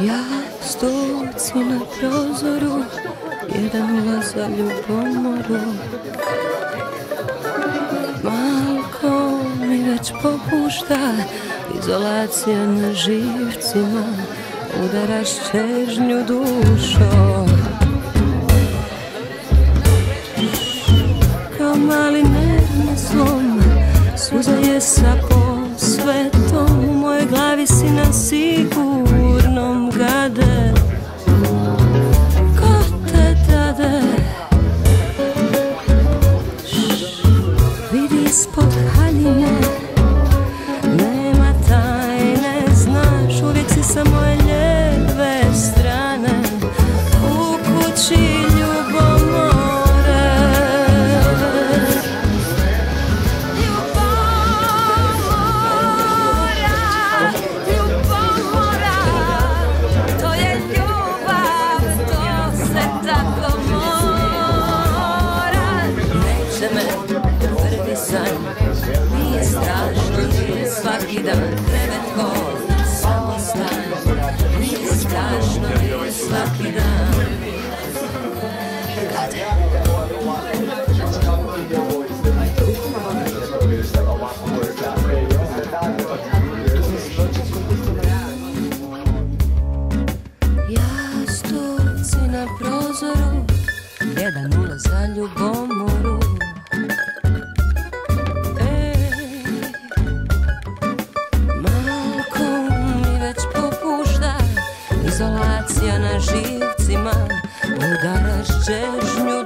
Ja stolci na prozoru, jedan ulaz za ljubomoru. Malko mi već popušta, izolacija na živcima, udaraš čežnju dušo. Kao mali nerv na slom, suza je sa posvetom, u mojoj glavi si na sigurnom gade. Ko te dade? Vidi ispod haljine, nema tajne, znaš, uvijek si sa moje lijeve strane, u kući ljubomore. Nije strašno, nije svaki svaki dan, krevet hol, samo stan, nije strašno, nije svaki dan. Jasturci na prozoru, 1:0 za Ljubomoru. Izolacija na živcima, udaraš čežnju